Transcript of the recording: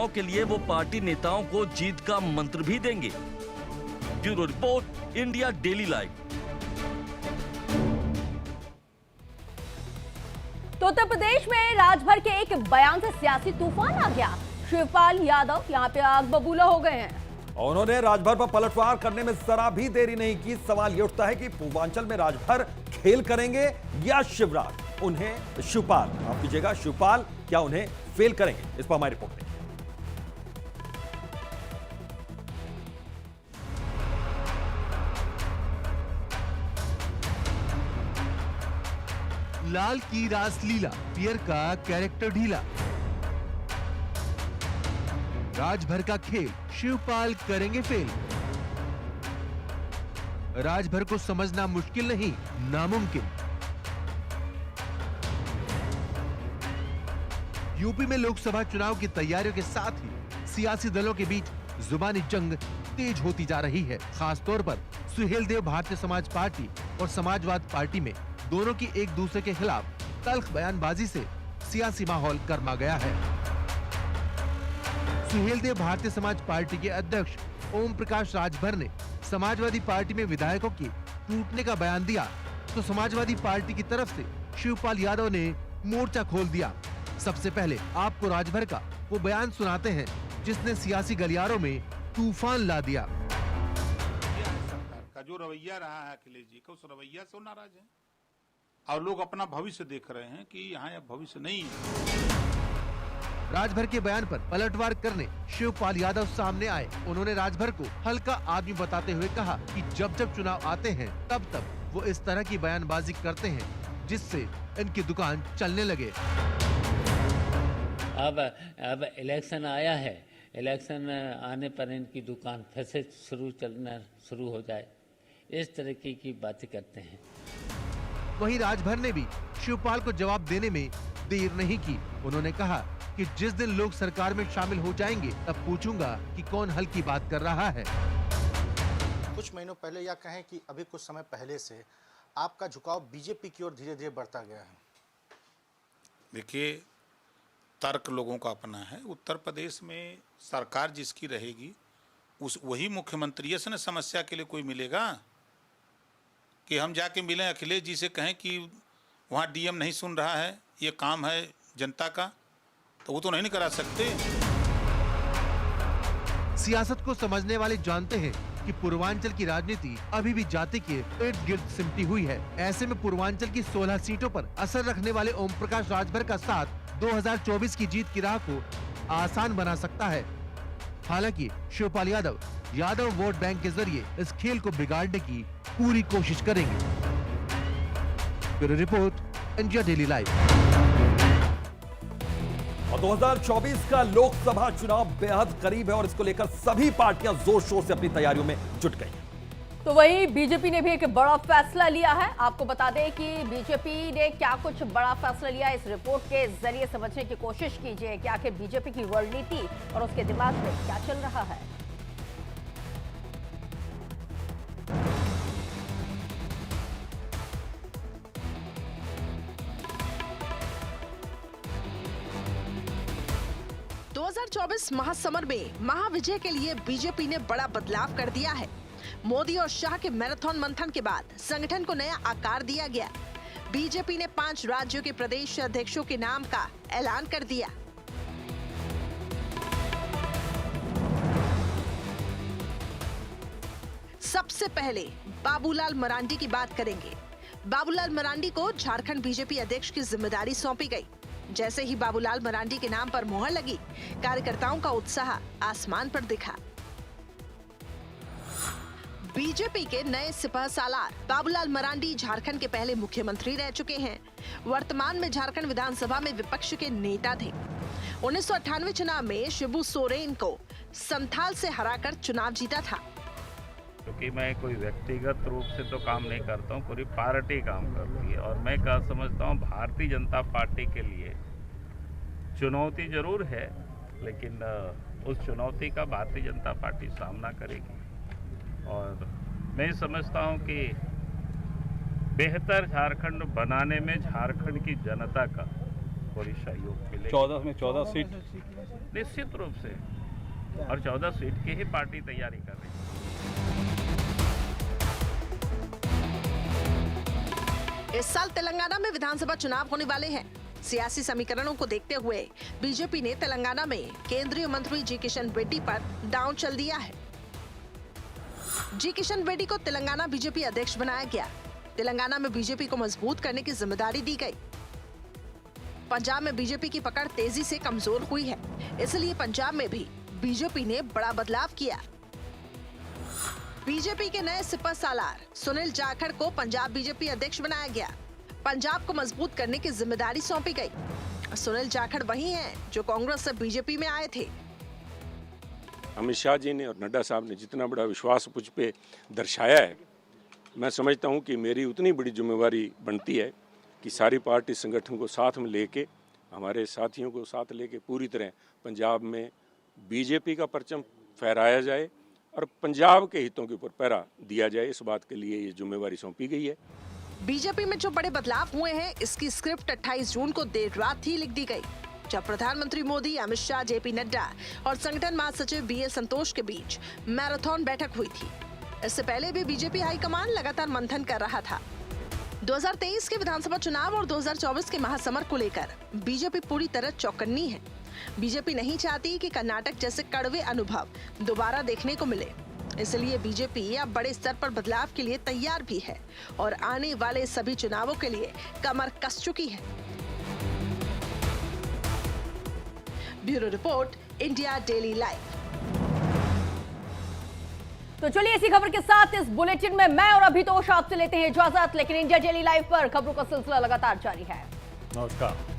के लिए वो पार्टी नेताओं को जीत का मंत्र भी देंगे। Bureau report, India daily live. तो उत्तर प्रदेश में राजभर के एक बयान से सियासी तूफान आ गया। शिवपाल यादव यहाँ पे आग बबूला हो गए हैं। उन्होंने राजभर पर पलटवार करने में जरा भी देरी नहीं की। सवाल यह उठता है कि पूर्वांचल में राजभर खेल करेंगे या शिवराज उन्हें शिवपाल, माफ कीजिएगा, शिवपाल क्या उन्हें फेल करेंगे? इस पर हमारी रिपोर्ट है। लाल की रासलीला, पियर का कैरेक्टर ढीला। राजभर का खेल, शिवपाल करेंगे फेल। राजभर को समझना मुश्किल नहीं, नामुमकिन। यूपी में लोकसभा चुनाव की तैयारियों के साथ ही सियासी दलों के बीच जुबानी जंग तेज होती जा रही है। खास तौर पर सुहेलदेव भारतीय समाज पार्टी और समाजवाद पार्टी में दोनों की एक दूसरे के खिलाफ तल्ख बयानबाजी से सियासी माहौल गर्मा गया है। सुहेलदेव भारतीय समाज पार्टी के अध्यक्ष ओम प्रकाश राजभर ने समाजवादी पार्टी में विधायकों के टूटने का बयान दिया, तो समाजवादी पार्टी की तरफ से शिवपाल यादव ने मोर्चा खोल दिया। सबसे पहले आपको राजभर का वो बयान सुनाते हैं जिसने सियासी गलियारों में तूफान ला दिया। सरकार का जो रवैया रहा है अखिलेश जी का, उस रवैया से नाराज है और लोग अपना भविष्य देख रहे हैं कि यहाँ अब भविष्य नहीं है। राजभर के बयान पर पलटवार करने शिवपाल यादव सामने आए। उन्होंने राजभर को हल्का आदमी बताते हुए कहा कि जब जब चुनाव आते हैं तब वो इस तरह की बयानबाजी करते हैं जिससे इनकी दुकान चलने लगे। अब इलेक्शन आया है, इलेक्शन आने पर इनकी दुकान फिर से चलना शुरू हो जाए, इस तरीके की बातें करते हैं। वहीं राजभर ने भी शिवपाल को जवाब देने में देर नहीं की। उन्होंने कहा कि जिस दिन लोग सरकार में शामिल हो जाएंगे तब पूछूंगा कि कौन हल की बात कर रहा है। कुछ महीनों पहले या कहें कि अभी कुछ समय पहले से आपका झुकाव बीजेपी की ओर धीरे धीरे बढ़ता गया है। देखिए, तर्क लोगों का अपना है। उत्तर प्रदेश में सरकार जिसकी रहेगी उस वही मुख्यमंत्री से न समस्या के लिए कोई मिलेगा कि हम जाके मिलें अखिलेश जी से कहें कि वहाँ डीएम नहीं सुन रहा है, ये काम है जनता का, तो वो तो नहीं करा सकते। सियासत को समझने वाले जानते हैं कि पूर्वांचल की राजनीति अभी भी जाति के इर्द गिर्द सिमटी हुई है। ऐसे में पूर्वांचल की 16 सीटों पर असर रखने वाले ओम प्रकाश राजभर का साथ 2024 की जीत की राह को आसान बना सकता है। हालांकि शिवपाल यादव वोट बैंक के जरिए इस खेल को बिगाड़ने की पूरी कोशिश करेंगे। Bureau report, India daily live. और 2024 का लोकसभा चुनाव बेहद करीब है और इसको लेकर सभी पार्टियां जोर शोर से अपनी तैयारियों में जुट गई। तो वहीं बीजेपी ने भी एक बड़ा फैसला लिया है। आपको बता दें कि बीजेपी ने क्या कुछ बड़ा फैसला लिया, इस रिपोर्ट के जरिए समझने की कोशिश कीजिए कि आखिर बीजेपी की रणनीति और उसके दिमाग में क्या चल रहा है। महासमर में महाविजय के लिए बीजेपी ने बड़ा बदलाव कर दिया है। मोदी और शाह के मैराथन मंथन के बाद संगठन को नया आकार दिया गया। बीजेपी ने 5 राज्यों के प्रदेश अध्यक्षों के नाम का ऐलान कर दिया। सबसे पहले बाबूलाल मरांडी की बात करेंगे। बाबूलाल मरांडी को झारखंड बीजेपी अध्यक्ष की जिम्मेदारी सौंपी गई। जैसे ही बाबूलाल मरांडी के नाम पर मुहर लगी, कार्यकर्ताओं का उत्साह आसमान पर दिखा। बीजेपी के नए सिपहसालार बाबूलाल मरांडी झारखंड के पहले मुख्यमंत्री रह चुके हैं। वर्तमान में झारखंड विधानसभा में विपक्ष के नेता थे। 1998 चुनाव में शिबू सोरेन को संथाल से हराकर चुनाव जीता था। क्योंकि मैं कोई व्यक्तिगत रूप से तो काम नहीं करता हूँ, पूरी पार्टी काम कर रही है और मैं क्या समझता हूँ, भारतीय जनता पार्टी के लिए चुनौती जरूर है, लेकिन उस चुनौती का भारतीय जनता पार्टी सामना करेगी। और मैं समझता हूँ कि बेहतर झारखंड बनाने में झारखंड की जनता का पूरी सहयोग मिलेगा। 14 में 14 सीट निश्चित रूप से, और 14 सीट की ही पार्टी तैयारी कर रही है। इस साल तेलंगाना में विधानसभा चुनाव होने वाले हैं। सियासी समीकरणों को देखते हुए बीजेपी ने तेलंगाना में केंद्रीय मंत्री जी किशन रेड्डी पर दांव चल दिया है। जी किशन रेड्डी को तेलंगाना बीजेपी अध्यक्ष बनाया गया। तेलंगाना में बीजेपी को मजबूत करने की जिम्मेदारी दी गई। पंजाब में बीजेपी की पकड़ तेजी से कमजोर हुई है, इसलिए पंजाब में भी बीजेपी ने बड़ा बदलाव किया। बीजेपी के नए सिपह सालार सुनील जाखड़ को पंजाब बीजेपी अध्यक्ष बनाया गया। पंजाब को मजबूत करने की जिम्मेदारी सौंपी गई। सुनील जाखड़ वही हैं जो कांग्रेस से बीजेपी में आए थे। अमित शाह जी ने और नड्डा साहब ने जितना बड़ा विश्वास मुझ पे दर्शाया है, मैं समझता हूं कि मेरी उतनी बड़ी जिम्मेवारी बनती है कि सारी पार्टी संगठन को साथ में लेके, हमारे साथियों को साथ लेके पूरी तरह पंजाब में बीजेपी का परचम फहराया जाए और पंजाब के हितों के ऊपर पहरा दिया जाए। इस बात के लिए ये जिम्मेवारी सौंपी गई है। बीजेपी में जो बड़े बदलाव हुए हैं, इसकी स्क्रिप्ट 28 जून को देर रात ही लिख दी गई, जब प्रधानमंत्री मोदी, अमित शाह, जेपी नड्डा और संगठन महासचिव बीएल संतोष के बीच मैराथन बैठक हुई थी। इससे पहले भी बीजेपी हाईकमान लगातार मंथन कर रहा था। 2023 के विधानसभा चुनाव और 2024 के महासमर को लेकर बीजेपी पूरी तरह चौकन्नी है। बीजेपी नहीं चाहती कि कर्नाटक जैसे कड़वे अनुभव दोबारा देखने को मिले, इसलिए बीजेपी अब बड़े स्तर पर बदलाव के लिए तैयार भी है और आने वाले सभी चुनावों के लिए कमर कस चुकी है। Bureau report, India daily live. तो चलिए इसी खबर के साथ इस बुलेटिन में मैं और अभितोष आपसे लेते हैं इजाजत, लेकिन इंडिया डेली लाइव पर खबरों का सिलसिला लगातार जारी है। नमस्कार।